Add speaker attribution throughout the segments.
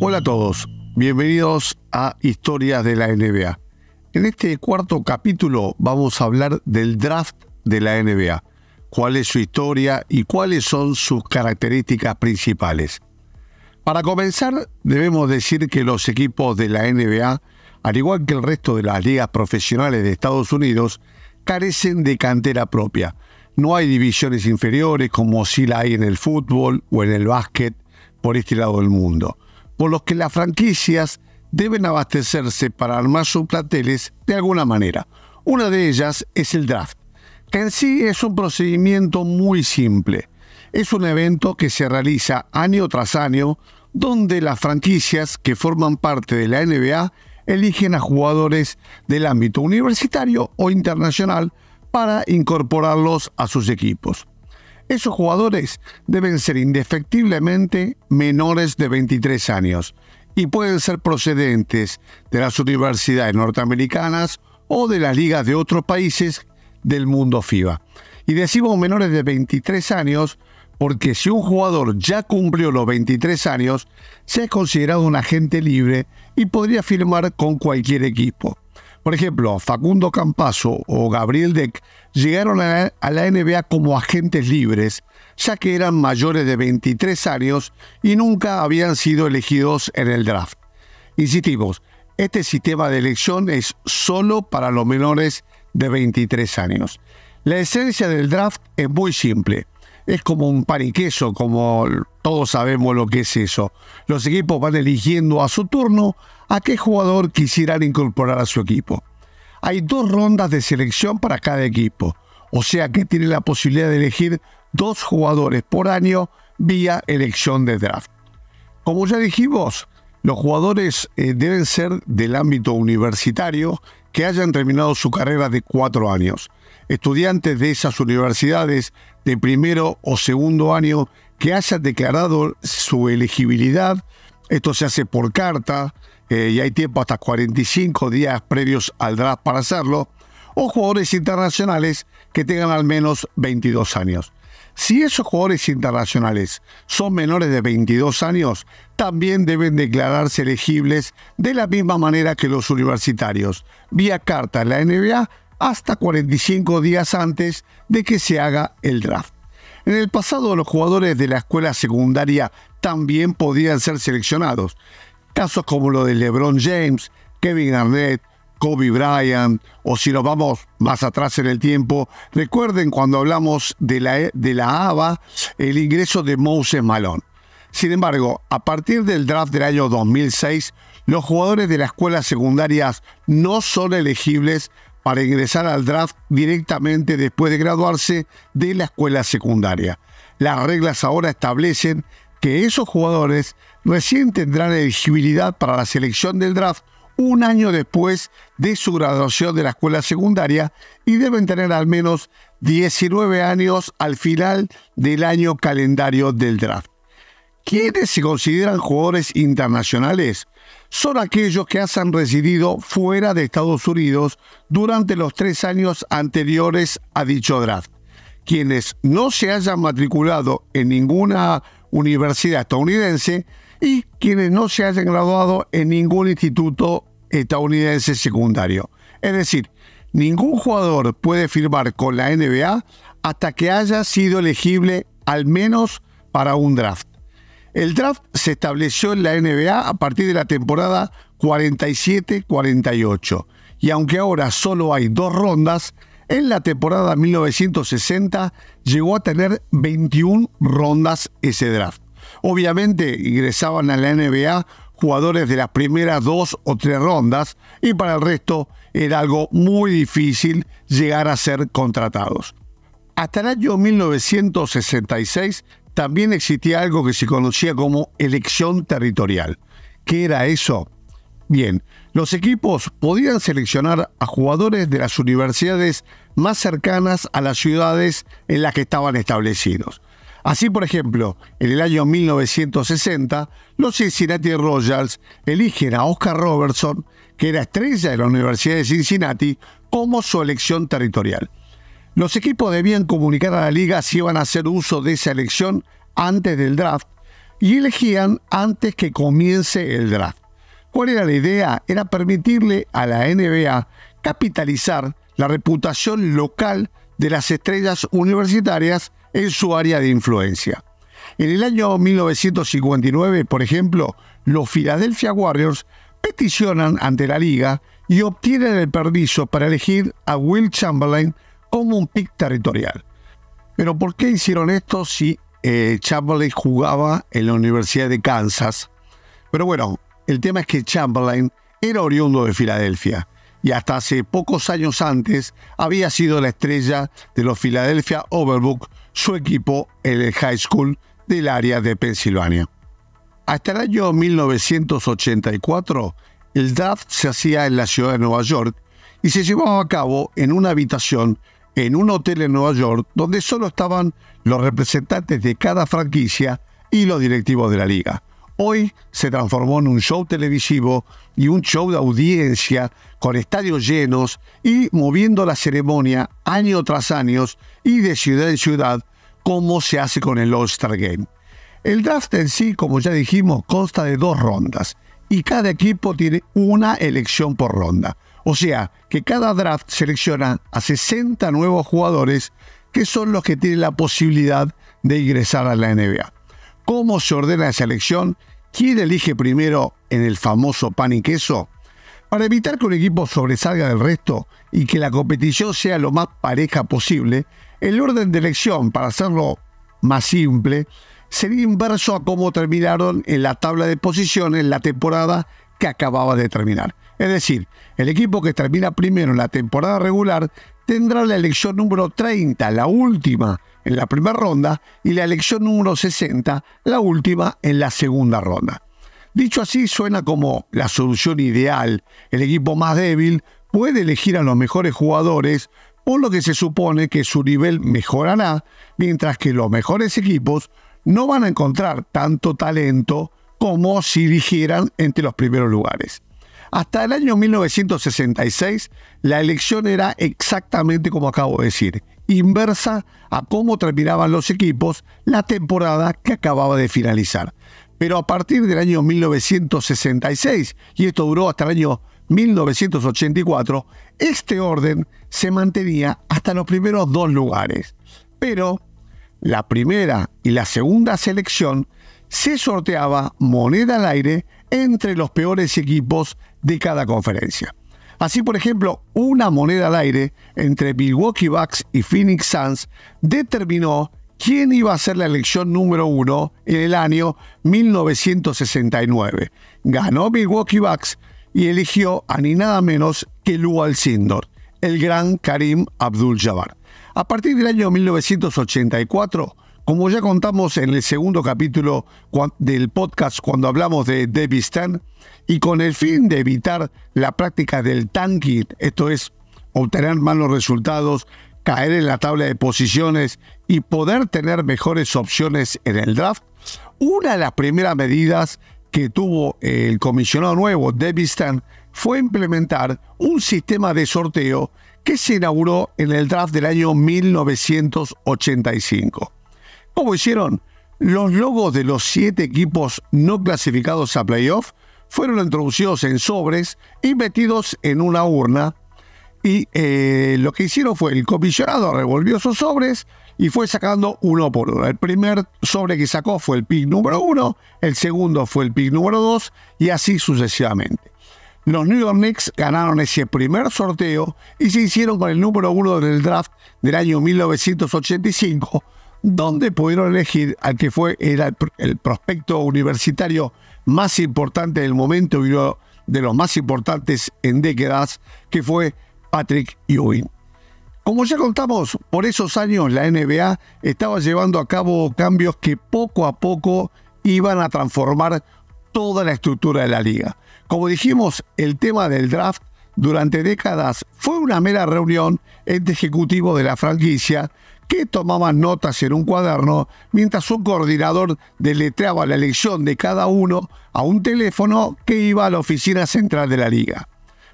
Speaker 1: Hola a todos, bienvenidos a Historias de la NBA. En este cuarto capítulo vamos a hablar del draft de la NBA, cuál es su historia y cuáles son sus características principales. Para comenzar, debemos decir que los equipos de la NBA, al igual que el resto de las ligas profesionales de Estados Unidos, carecen de cantera propia. No hay divisiones inferiores como sí la hay en el fútbol o en el básquet por este lado del mundo, por los que las franquicias deben abastecerse para armar sus planteles de alguna manera. Una de ellas es el draft, que en sí es un procedimiento muy simple. Es un evento que se realiza año tras año, donde las franquicias que forman parte de la NBA eligen a jugadores del ámbito universitario o internacional para incorporarlos a sus equipos. Esos jugadores deben ser indefectiblemente menores de 23 años y pueden ser procedentes de las universidades norteamericanas o de las ligas de otros países del mundo FIBA. Y decimos menores de 23 años porque si un jugador ya cumplió los 23 años, se es considerado un agente libre y podría firmar con cualquier equipo. Por ejemplo, Facundo Campazzo o Gabriel Deck llegaron a la NBA como agentes libres, ya que eran mayores de 23 años y nunca habían sido elegidos en el draft. Insistimos, este sistema de elección es solo para los menores de 23 años. La esencia del draft es muy simple. Es como un pan y queso, como todos sabemos lo que es eso. Los equipos van eligiendo a su turno a qué jugador quisieran incorporar a su equipo. Hay 2 rondas de selección para cada equipo, o sea que tiene la posibilidad de elegir 2 jugadores por año vía elección de draft. Como ya dijimos, los jugadores deben ser del ámbito universitario que hayan terminado su carrera de 4 años. Estudiantes de esas universidades de primero o segundo año que hayan declarado su elegibilidad. Esto se hace por carta y hay tiempo hasta 45 días previos al draft para hacerlo. O jugadores internacionales que tengan al menos 22 años. Si esos jugadores internacionales son menores de 22 años, también deben declararse elegibles de la misma manera que los universitarios, vía carta en la NBA, hasta 45 días antes de que se haga el draft. En el pasado, los jugadores de la escuela secundaria también podían ser seleccionados. Casos como lo de LeBron James, Kevin Garnett, Kobe Bryant, o si nos vamos más atrás en el tiempo, recuerden cuando hablamos de la ABA, el ingreso de Moses Malone. Sin embargo, a partir del draft del año 2006, los jugadores de las escuelas secundarias no son elegibles para ingresar al draft directamente después de graduarse de la escuela secundaria. Las reglas ahora establecen que esos jugadores recién tendrán elegibilidad para la selección del draft un año después de su graduación de la escuela secundaria y deben tener al menos 19 años al final del año calendario del draft. ¿Quiénes se consideran jugadores internacionales? Son aquellos que hayan residido fuera de Estados Unidos durante los 3 años anteriores a dicho draft. Quienes no se hayan matriculado en ninguna universidad estadounidense y quienes no se hayan graduado en ningún instituto estadounidense secundario. Es decir, ningún jugador puede firmar con la NBA hasta que haya sido elegible al menos para un draft. El draft se estableció en la NBA a partir de la temporada 47-48 y aunque ahora solo hay 2 rondas, en la temporada 1960 llegó a tener 21 rondas ese draft. Obviamente ingresaban a la NBA jugadores de las primeras 2 o 3 rondas y para el resto era algo muy difícil llegar a ser contratados. Hasta el año 1966 también existía algo que se conocía como elección territorial. ¿Qué era eso? Bien, los equipos podían seleccionar a jugadores de las universidades más cercanas a las ciudades en las que estaban establecidos. Así, por ejemplo, en el año 1960, los Cincinnati Royals eligen a Oscar Robertson, que era estrella de la Universidad de Cincinnati, como su elección territorial. Los equipos debían comunicar a la liga si iban a hacer uso de esa elección antes del draft y elegían antes que comience el draft. ¿Cuál era la idea? Era permitirle a la NBA capitalizar la reputación local de las estrellas universitarias en su área de influencia. En el año 1959, por ejemplo, los Philadelphia Warriors peticionan ante la liga y obtienen el permiso para elegir a Wilt Chamberlain como un pick territorial. Pero ¿por qué hicieron esto si Chamberlain jugaba en la Universidad de Kansas? Pero bueno, el tema es que Chamberlain era oriundo de Filadelfia y hasta hace pocos años antes había sido la estrella de los Philadelphia Overbook, su equipo en el high school del área de Pensilvania. Hasta el año 1984, el draft se hacía en la ciudad de Nueva York y se llevaba a cabo en una habitación en un hotel en Nueva York donde solo estaban los representantes de cada franquicia y los directivos de la liga. Hoy se transformó en un show televisivo y un show de audiencia con estadios llenos y moviendo la ceremonia año tras año y de ciudad en ciudad, como se hace con el All-Star Game. El draft en sí, como ya dijimos, consta de 2 rondas y cada equipo tiene una elección por ronda. O sea, que cada draft selecciona a 60 nuevos jugadores que son los que tienen la posibilidad de ingresar a la NBA. ¿Cómo se ordena esa elección? ¿Quién elige primero en el famoso pan y queso? Para evitar que un equipo sobresalga del resto y que la competición sea lo más pareja posible, el orden de elección, para hacerlo más simple, sería inverso a cómo terminaron en la tabla de posiciones la temporada que acababa de terminar. Es decir, el equipo que termina primero en la temporada regular tendrá la elección número 30, la última, en la primera ronda, y la elección número 60, la última, en la segunda ronda. Dicho así, suena como la solución ideal. El equipo más débil puede elegir a los mejores jugadores, por lo que se supone que su nivel mejorará, mientras que los mejores equipos no van a encontrar tanto talento como si eligieran entre los primeros lugares. Hasta el año 1966, la elección era exactamente como acabo de decir, inversa a cómo terminaban los equipos la temporada que acababa de finalizar. Pero a partir del año 1966, y esto duró hasta el año 1984, este orden se mantenía hasta los primeros 2 lugares. Pero la primera y la segunda selección se sorteaba moneda al aire entre los peores equipos de cada conferencia. Así, por ejemplo, una moneda al aire entre Milwaukee Bucks y Phoenix Suns determinó quién iba a ser la elección número 1 en el año 1969. Ganó Milwaukee Bucks y eligió a ni nada menos que Lou Alcindor, el gran Kareem Abdul-Jabbar. A partir del año 1984, como ya contamos en el segundo capítulo del podcast cuando hablamos de David Stern, y con el fin de evitar la práctica del tanking, esto es, obtener malos resultados, caer en la tabla de posiciones y poder tener mejores opciones en el draft, una de las primeras medidas que tuvo el comisionado nuevo, David Stern, fue implementar un sistema de sorteo que se inauguró en el draft del año 1985. ¿Cómo hicieron? Los logos de los 7 equipos no clasificados a playoff fueron introducidos en sobres y metidos en una urna. Y lo que hicieron fue, el comisionado revolvió esos sobres y fue sacando uno por uno. El primer sobre que sacó fue el pick número 1, el segundo fue el pick número 2 y así sucesivamente. Los New York Knicks ganaron ese primer sorteo y se hicieron con el número 1 del draft del año 1985, donde pudieron elegir al que era el prospecto universitario más importante del momento y uno de los más importantes en décadas, que fue Patrick Ewing. Como ya contamos, por esos años la NBA estaba llevando a cabo cambios que poco a poco iban a transformar toda la estructura de la liga. Como dijimos, el tema del draft durante décadas fue una mera reunión entre ejecutivos de la franquicia que tomaban notas en un cuaderno mientras un coordinador deletreaba la elección de cada uno a un teléfono que iba a la oficina central de la liga.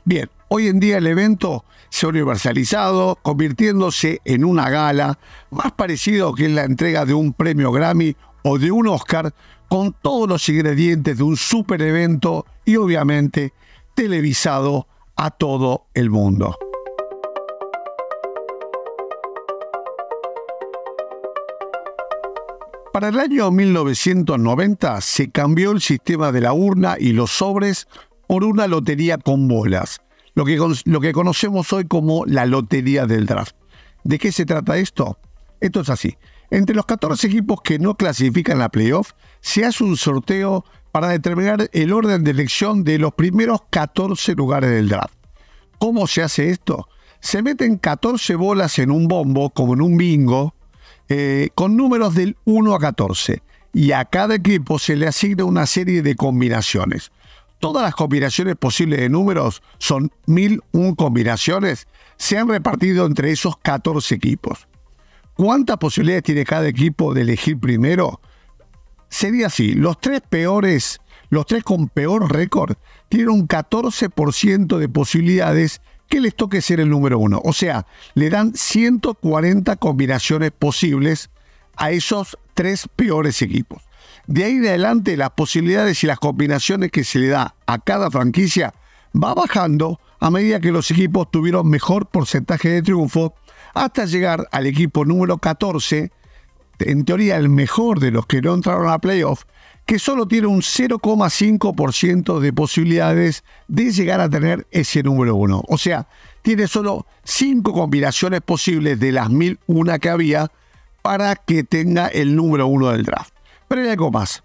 Speaker 1: Bien, hoy en día el evento se ha universalizado, convirtiéndose en una gala más parecido que en la entrega de un premio Grammy o de un Oscar, con todos los ingredientes de un super evento y obviamente televisado a todo el mundo. Para el año 1990 se cambió el sistema de la urna y los sobres por una lotería con bolas, lo que conocemos hoy como la lotería del draft. ¿De qué se trata esto? Esto es así. Entre los 14 equipos que no clasifican a playoff, se hace un sorteo para determinar el orden de elección de los primeros 14 lugares del draft. ¿Cómo se hace esto? Se meten 14 bolas en un bombo, como en un bingo, con números del 1 a 14, y a cada equipo se le asigna una serie de combinaciones. Todas las combinaciones posibles de números, son 1001 combinaciones, se han repartido entre esos 14 equipos. ¿Cuántas posibilidades tiene cada equipo de elegir primero? Sería así, los tres con peor récord, tienen un 14% de posibilidades que les toque ser el número 1. O sea, le dan 140 combinaciones posibles a esos tres peores equipos. De ahí en adelante, las posibilidades y las combinaciones que se le da a cada franquicia va bajando a medida que los equipos tuvieron mejor porcentaje de triunfo, hasta llegar al equipo número 14, en teoría el mejor de los que no entraron a playoff, que solo tiene un 0,5% de posibilidades de llegar a tener ese número 1. O sea, tiene solo 5 combinaciones posibles de las 1001 que había para que tenga el número 1 del draft. Pero hay algo más.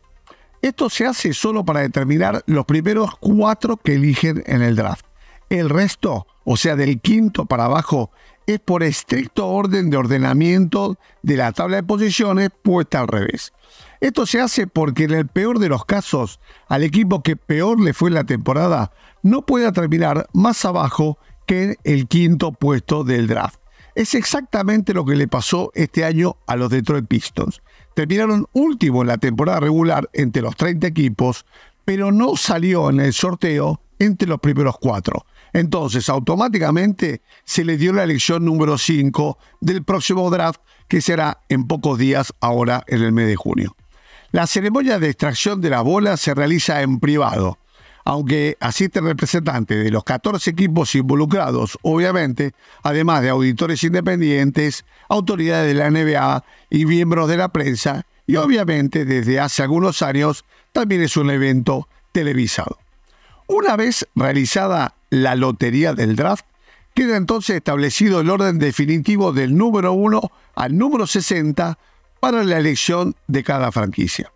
Speaker 1: Esto se hace solo para determinar los primeros 4 que eligen en el draft. El resto, o sea, del quinto para abajo, es por estricto orden de ordenamiento de la tabla de posiciones puesta al revés. Esto se hace porque en el peor de los casos, al equipo que peor le fue en la temporada no puede terminar más abajo que el quinto puesto del draft. Es exactamente lo que le pasó este año a los Detroit Pistons. Terminaron último en la temporada regular entre los 30 equipos, pero no salió en el sorteo entre los primeros 4. Entonces, automáticamente se le dio la elección número 5 del próximo draft, que será en pocos días, ahora en el mes de junio. La ceremonia de extracción de la bola se realiza en privado, aunque asisten representantes de los 14 equipos involucrados, obviamente, además de auditores independientes, autoridades de la NBA y miembros de la prensa, y obviamente desde hace algunos años también es un evento televisado. Una vez realizada la lotería del draft, queda entonces establecido el orden definitivo del número 1 al número 60 para la elección de cada franquicia.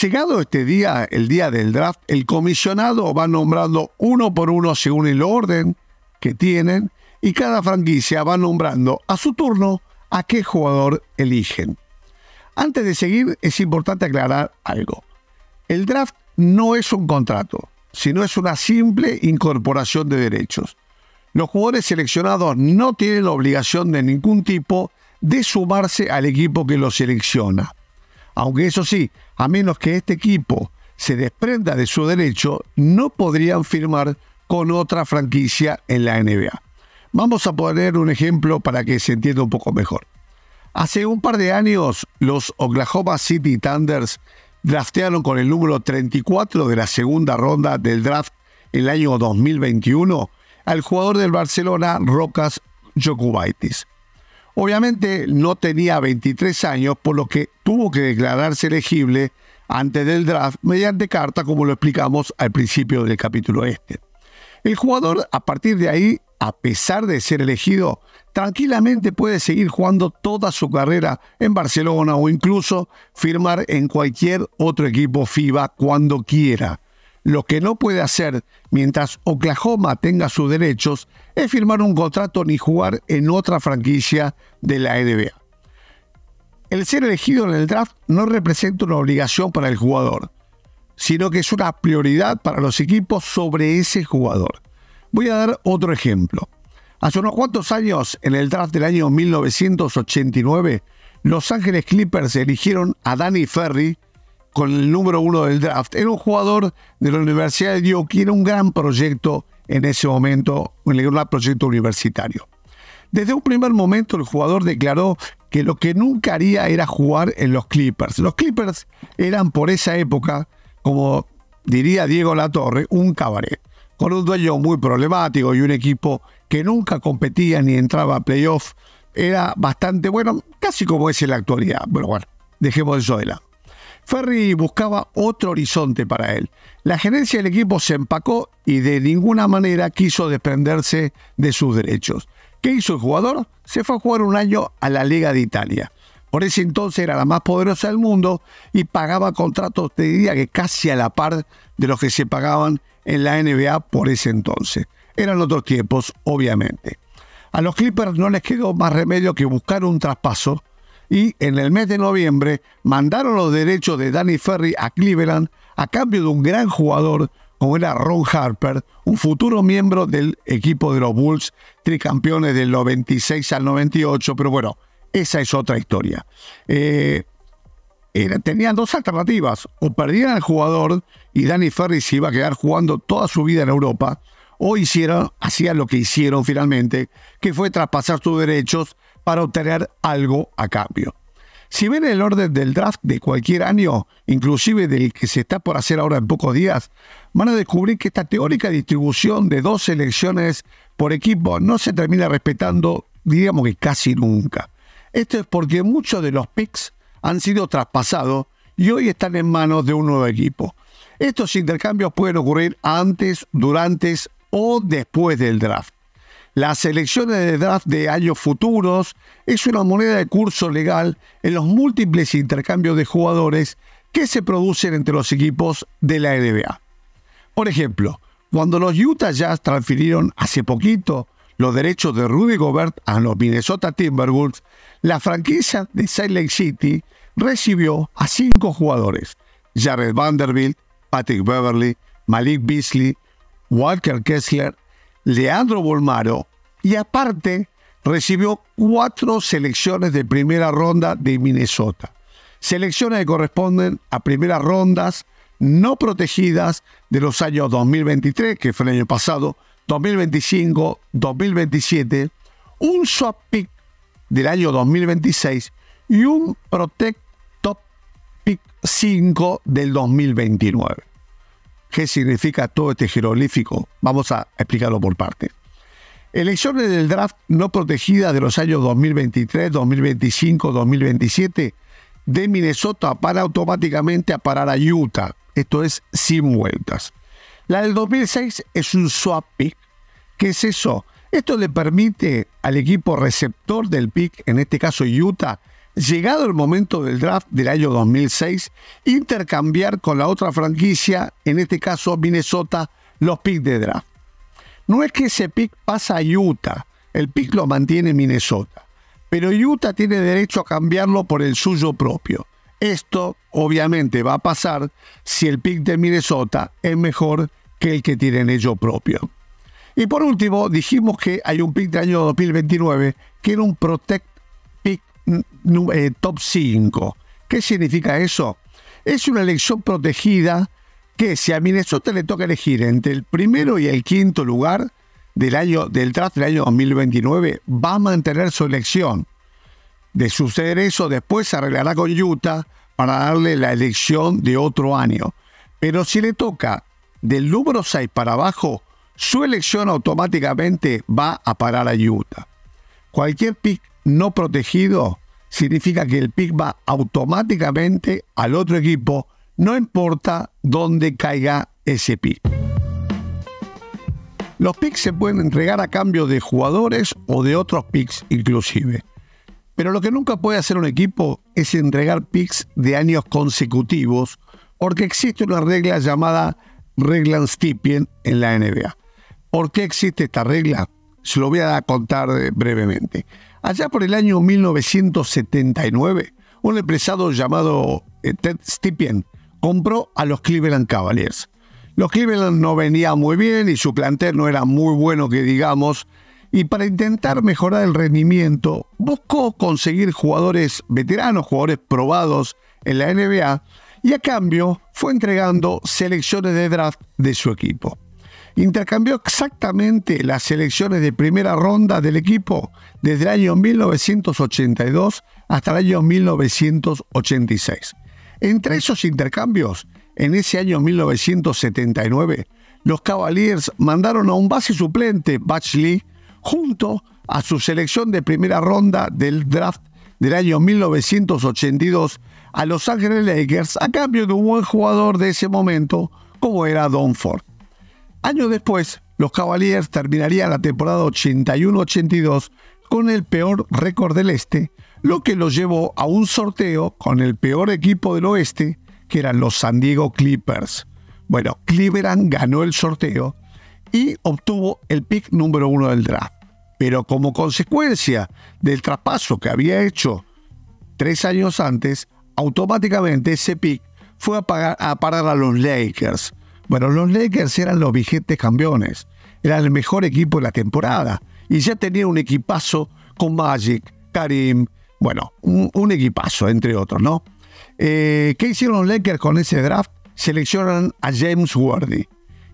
Speaker 1: Llegado este día, el día del draft, el comisionado va nombrando uno por uno según el orden que tienen, y cada franquicia va nombrando a su turno a qué jugador eligen. Antes de seguir, es importante aclarar algo. El draft no es un contrato, sino es una simple incorporación de derechos. Los jugadores seleccionados no tienen la obligación de ningún tipo de sumarse al equipo que los selecciona. Aunque eso sí, a menos que este equipo se desprenda de su derecho, no podrían firmar con otra franquicia en la NBA. Vamos a poner un ejemplo para que se entienda un poco mejor. Hace un par de años, los Oklahoma City Thunders draftearon con el número 34 de la segunda ronda del draft el año 2021 al jugador del Barcelona, Rokas Jokubaitis. Obviamente no tenía 23 años, por lo que tuvo que declararse elegible antes del draft mediante carta, como lo explicamos al principio del capítulo este. El jugador, a partir de ahí, a pesar de ser elegido, tranquilamente puede seguir jugando toda su carrera en Barcelona o incluso firmar en cualquier otro equipo FIBA cuando quiera. Lo que no puede hacer mientras Oklahoma tenga sus derechos es firmar un contrato ni jugar en otra franquicia de la NBA. El ser elegido en el draft no representa una obligación para el jugador, sino que es una prioridad para los equipos sobre ese jugador. Voy a dar otro ejemplo. Hace unos cuantos años, en el draft del año 1989, Los Ángeles Clippers eligieron a Danny Ferry con el número 1 del draft. Era un jugador de la Universidad de Duke y era un gran proyecto en ese momento, un gran proyecto universitario. Desde un primer momento, el jugador declaró que lo que nunca haría era jugar en los Clippers. Los Clippers eran por esa época, como diría Diego Latorre, un cabaret, con un dueño muy problemático y un equipo que nunca competía ni entraba a playoff. Era bastante bueno, casi como es en la actualidad. Bueno, dejemos eso de lado. Ferry buscaba otro horizonte para él. La gerencia del equipo se empacó y de ninguna manera quiso desprenderse de sus derechos. ¿Qué hizo el jugador? Se fue a jugar un año a la Liga de Italia. Por ese entonces era la más poderosa del mundo y pagaba contratos, te diría que casi a la par de los que se pagaban en la NBA por ese entonces. Eran otros tiempos, obviamente. A los Clippers no les quedó más remedio que buscar un traspaso y en el mes de noviembre mandaron los derechos de Danny Ferry a Cleveland a cambio de un gran jugador como era Ron Harper, un futuro miembro del equipo de los Bulls, tricampeones del 96 al 98, pero bueno, esa es otra historia. Tenían dos alternativas: o perdían al jugador y Danny Ferry se iba a quedar jugando toda su vida en Europa, o hacían lo que hicieron finalmente, que fue traspasar sus derechos para obtener algo a cambio. Si ven el orden del draft de cualquier año, inclusive del que se está por hacer ahora en pocos días, van a descubrir que esta teórica distribución de 2 selecciones por equipo no se termina respetando, diríamos que casi nunca. Esto es porque muchos de los picks han sido traspasados y hoy están en manos de un nuevo equipo. Estos intercambios pueden ocurrir antes, durante o después del draft. Las selecciones de draft de años futuros es una moneda de curso legal en los múltiples intercambios de jugadores que se producen entre los equipos de la NBA. Por ejemplo, cuando los Utah Jazz transfirieron hace poquito los derechos de Rudy Gobert a los Minnesota Timberwolves, la franquicia de Salt Lake City recibió a 5 jugadores: Jared Vanderbilt, Patrick Beverley, Malik Beasley, Walker Kessler, Leandro Bolmaro, y aparte recibió 4 selecciones de primera ronda de Minnesota. Selecciones que corresponden a primeras rondas no protegidas de los años 2023, que fue el año pasado, 2025, 2027, un swap pick del año 2026 y un Protect Top Pick 5 del 2029. ¿Qué significa todo este jeroglífico? Vamos a explicarlo por partes. Elecciones del draft no protegidas de los años 2023, 2025, 2027 de Minnesota van automáticamente a parar a Utah. Esto es sin vueltas. La del 2006 es un swap pick. ¿Qué es eso? Esto le permite al equipo receptor del pick, en este caso Utah, llegado el momento del draft del año 2006, intercambiar con la otra franquicia, en este caso Minnesota, los picks de draft. No es que ese pick pasa a Utah, el pick lo mantiene Minnesota, pero Utah tiene derecho a cambiarlo por el suyo propio. Esto obviamente va a pasar si el pick de Minnesota es mejor que el que tienen ellos propio. Y por último, dijimos que hay un pick del año 2029 que era un Protect Pick Top 5. ¿Qué significa eso? Es una elección protegida que si a Minnesota le toca elegir entre el primero y el quinto lugar del draft del año 2029, va a mantener su elección. De suceder eso, después se arreglará con Utah para darle la elección de otro año. Pero si le toca del número 6 para abajo, su elección automáticamente va a parar a Utah. Cualquier pick no protegido significa que el pick va automáticamente al otro equipo, no importa dónde caiga ese pick. Los picks se pueden entregar a cambio de jugadores o de otros picks inclusive. Pero lo que nunca puede hacer un equipo es entregar picks de años consecutivos, porque existe una regla llamada regla Stepien en la NBA. ¿Por qué existe esta regla? Se lo voy a contar brevemente. Allá por el año 1979, un empresario llamado Ted Stepien compró a los Cleveland Cavaliers. Los Cleveland no venían muy bien y su plantel no era muy bueno que digamos, y para intentar mejorar el rendimiento buscó conseguir jugadores veteranos, jugadores probados en la NBA, y a cambio fue entregando selecciones de draft de su equipo. intercambió exactamente las selecciones de primera ronda del equipo desde el año 1982 hasta el año 1986. Entre esos intercambios, en ese año 1979, los Cavaliers mandaron a un base suplente, Butch Lee, junto a su selección de primera ronda del draft del año 1982 a Los Ángeles Lakers a cambio de un buen jugador de ese momento como era Don Ford. Años después, los Cavaliers terminarían la temporada 81-82 con el peor récord del este, lo que los llevó a un sorteo con el peor equipo del oeste, que eran los San Diego Clippers. Bueno, Cleveland ganó el sorteo y obtuvo el pick número 1 del draft. Pero como consecuencia del traspaso que había hecho 3 años antes, automáticamente ese pick fue a parar a los Lakers. Bueno, los Lakers eran los vigentes campeones, eran el mejor equipo de la temporada y ya tenían un equipazo con Magic, Karim, bueno, un equipazo entre otros, ¿no? ¿Qué hicieron los Lakers con ese draft? Seleccionan a James Worthy,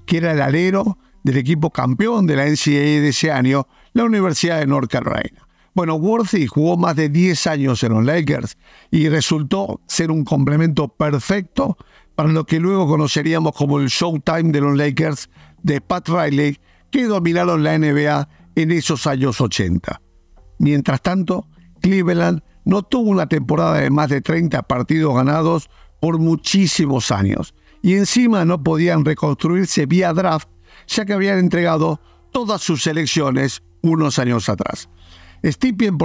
Speaker 1: que era el alero del equipo campeón de la NCAA de ese año, la Universidad de North Carolina. Bueno, Worthy jugó más de 10 años en los Lakers y resultó ser un complemento perfecto para lo que luego conoceríamos como el Showtime de los Lakers de Pat Riley, que dominaron la NBA en esos años 80. Mientras tanto, Cleveland no tuvo una temporada de más de 30 partidos ganados por muchísimos años y encima no podían reconstruirse vía draft, ya que habían entregado todas sus selecciones unos años atrás. Stepien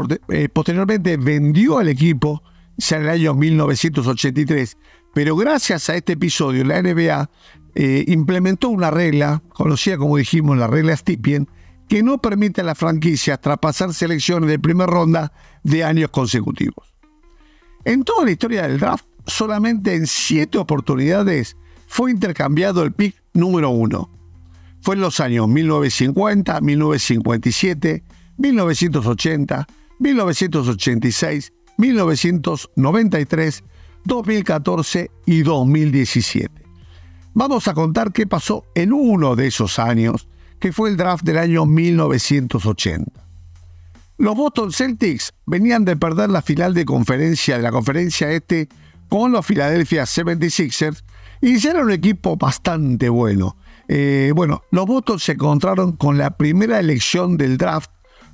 Speaker 1: posteriormente vendió al equipo ya en el año 1983, pero gracias a este episodio la NBA implementó una regla, conocida como dijimos la regla Stepien, que no permite a las franquicias traspasar selecciones de primera ronda de años consecutivos. En toda la historia del draft, solamente en 7 oportunidades fue intercambiado el pick número 1. Fue en los años 1950, 1957, 1980, 1986, 1993, 2014 y 2017. Vamos a contar qué pasó en uno de esos años, que fue el draft del año 1980. Los Boston Celtics venían de perder la final de la conferencia este con los Philadelphia 76ers y ya era un equipo bastante bueno. Los Boston se encontraron con la primera elección del draft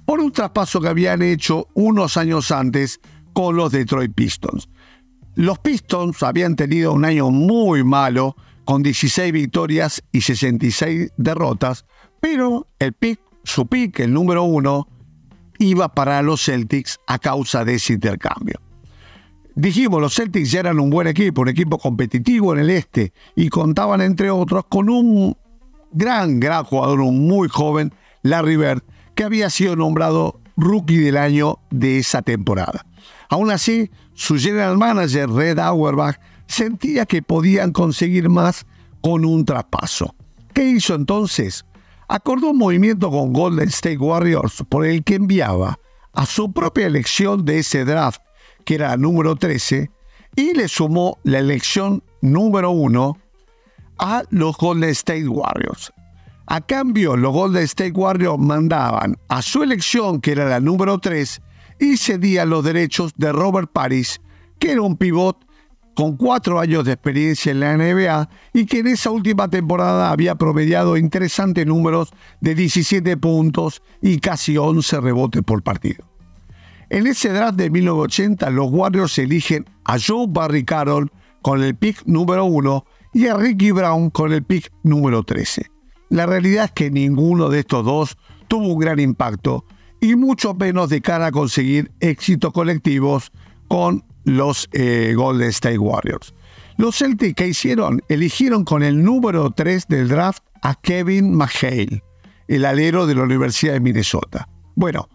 Speaker 1: por un traspaso que habían hecho unos años antes con los Detroit Pistons. Los Pistons habían tenido un año muy malo, con 16 victorias y 66 derrotas, pero su pick, el número 1, iba para los Celtics a causa de ese intercambio. Dijimos, los Celtics ya eran un buen equipo, un equipo competitivo en el este, y contaban, entre otros, con un gran jugador, un muy joven, Larry Bird, que había sido nombrado Rookie del Año de esa temporada. Aún así, su general manager, Red Auerbach, sentía que podían conseguir más con un traspaso. ¿Qué hizo entonces? Acordó un movimiento con Golden State Warriors por el que enviaba a su propia elección de ese draft, que era la número 13, y le sumó la elección número 1 a los Golden State Warriors. A cambio, los Golden State Warriors mandaban a su elección, que era la número 3, y cedían los derechos de Robert Parrish, que era un pivot con 4 años de experiencia en la NBA y que en esa última temporada había promediado interesantes números de 17 puntos y casi 11 rebotes por partido. En ese draft de 1980, los Warriors eligen a Joe Barry Carroll con el pick número 1 y a Ricky Brown con el pick número 13. La realidad es que ninguno de estos dos tuvo un gran impacto y mucho menos de cara a conseguir éxitos colectivos con los Golden State Warriors. Los Celtics, ¿qué hicieron? Eligieron con el número 3 del draft a Kevin McHale, el alero de la Universidad de Minnesota. Bueno,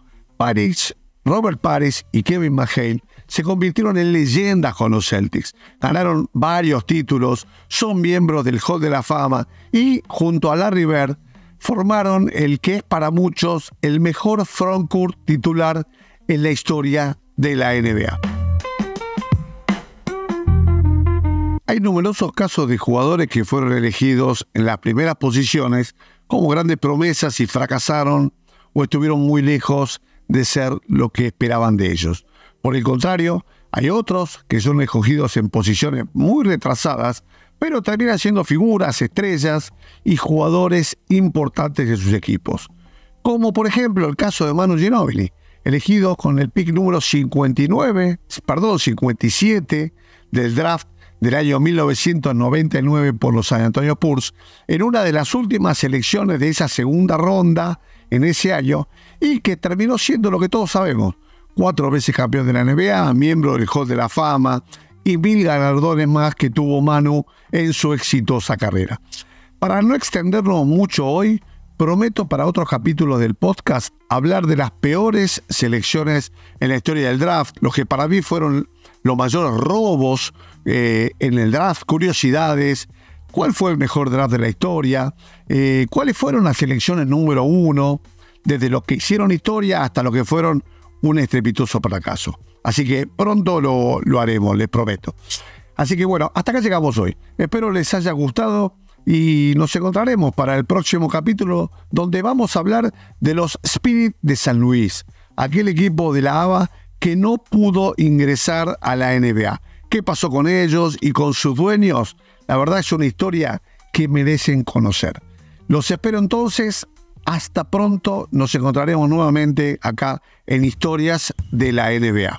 Speaker 1: Robert Parrish y Kevin McHale se convirtieron en leyendas con los Celtics. Ganaron varios títulos, son miembros del Hall de la Fama y, junto a Larry Bird, formaron el que es para muchos el mejor frontcourt titular en la historia de la NBA. Hay numerosos casos de jugadores que fueron elegidos en las primeras posiciones como grandes promesas y fracasaron o estuvieron muy lejos de ser lo que esperaban de ellos. Por el contrario, hay otros que son escogidos en posiciones muy retrasadas, pero terminan siendo figuras, estrellas y jugadores importantes de sus equipos. Como por ejemplo el caso de Manu Ginóbili, elegido con el pick número 57 del draft del año 1999 por los San Antonio Spurs, en una de las últimas selecciones de esa segunda ronda en ese año, y que terminó siendo lo que todos sabemos: 4 veces campeón de la NBA, miembro del Hall de la Fama y 1000 galardones más que tuvo Manu en su exitosa carrera. Para no extendernos mucho hoy, prometo para otros capítulos del podcast hablar de las peores selecciones en la historia del draft, los que para mí fueron los mayores robos en el draft, curiosidades, cuál fue el mejor draft de la historia, cuáles fueron las selecciones número 1, desde los que hicieron historia hasta los que fueron un estrepitoso fracaso. Así que pronto lo haremos, les prometo. Así que bueno, hasta acá llegamos hoy. Espero les haya gustado y nos encontraremos para el próximo capítulo, donde vamos a hablar de los Spirit de San Luis, aquel equipo de la ABA que no pudo ingresar a la NBA. ¿Qué pasó con ellos y con sus dueños? La verdad es una historia que merecen conocer. Los espero entonces. Hasta pronto. Nos encontraremos nuevamente acá en Historias de la NBA.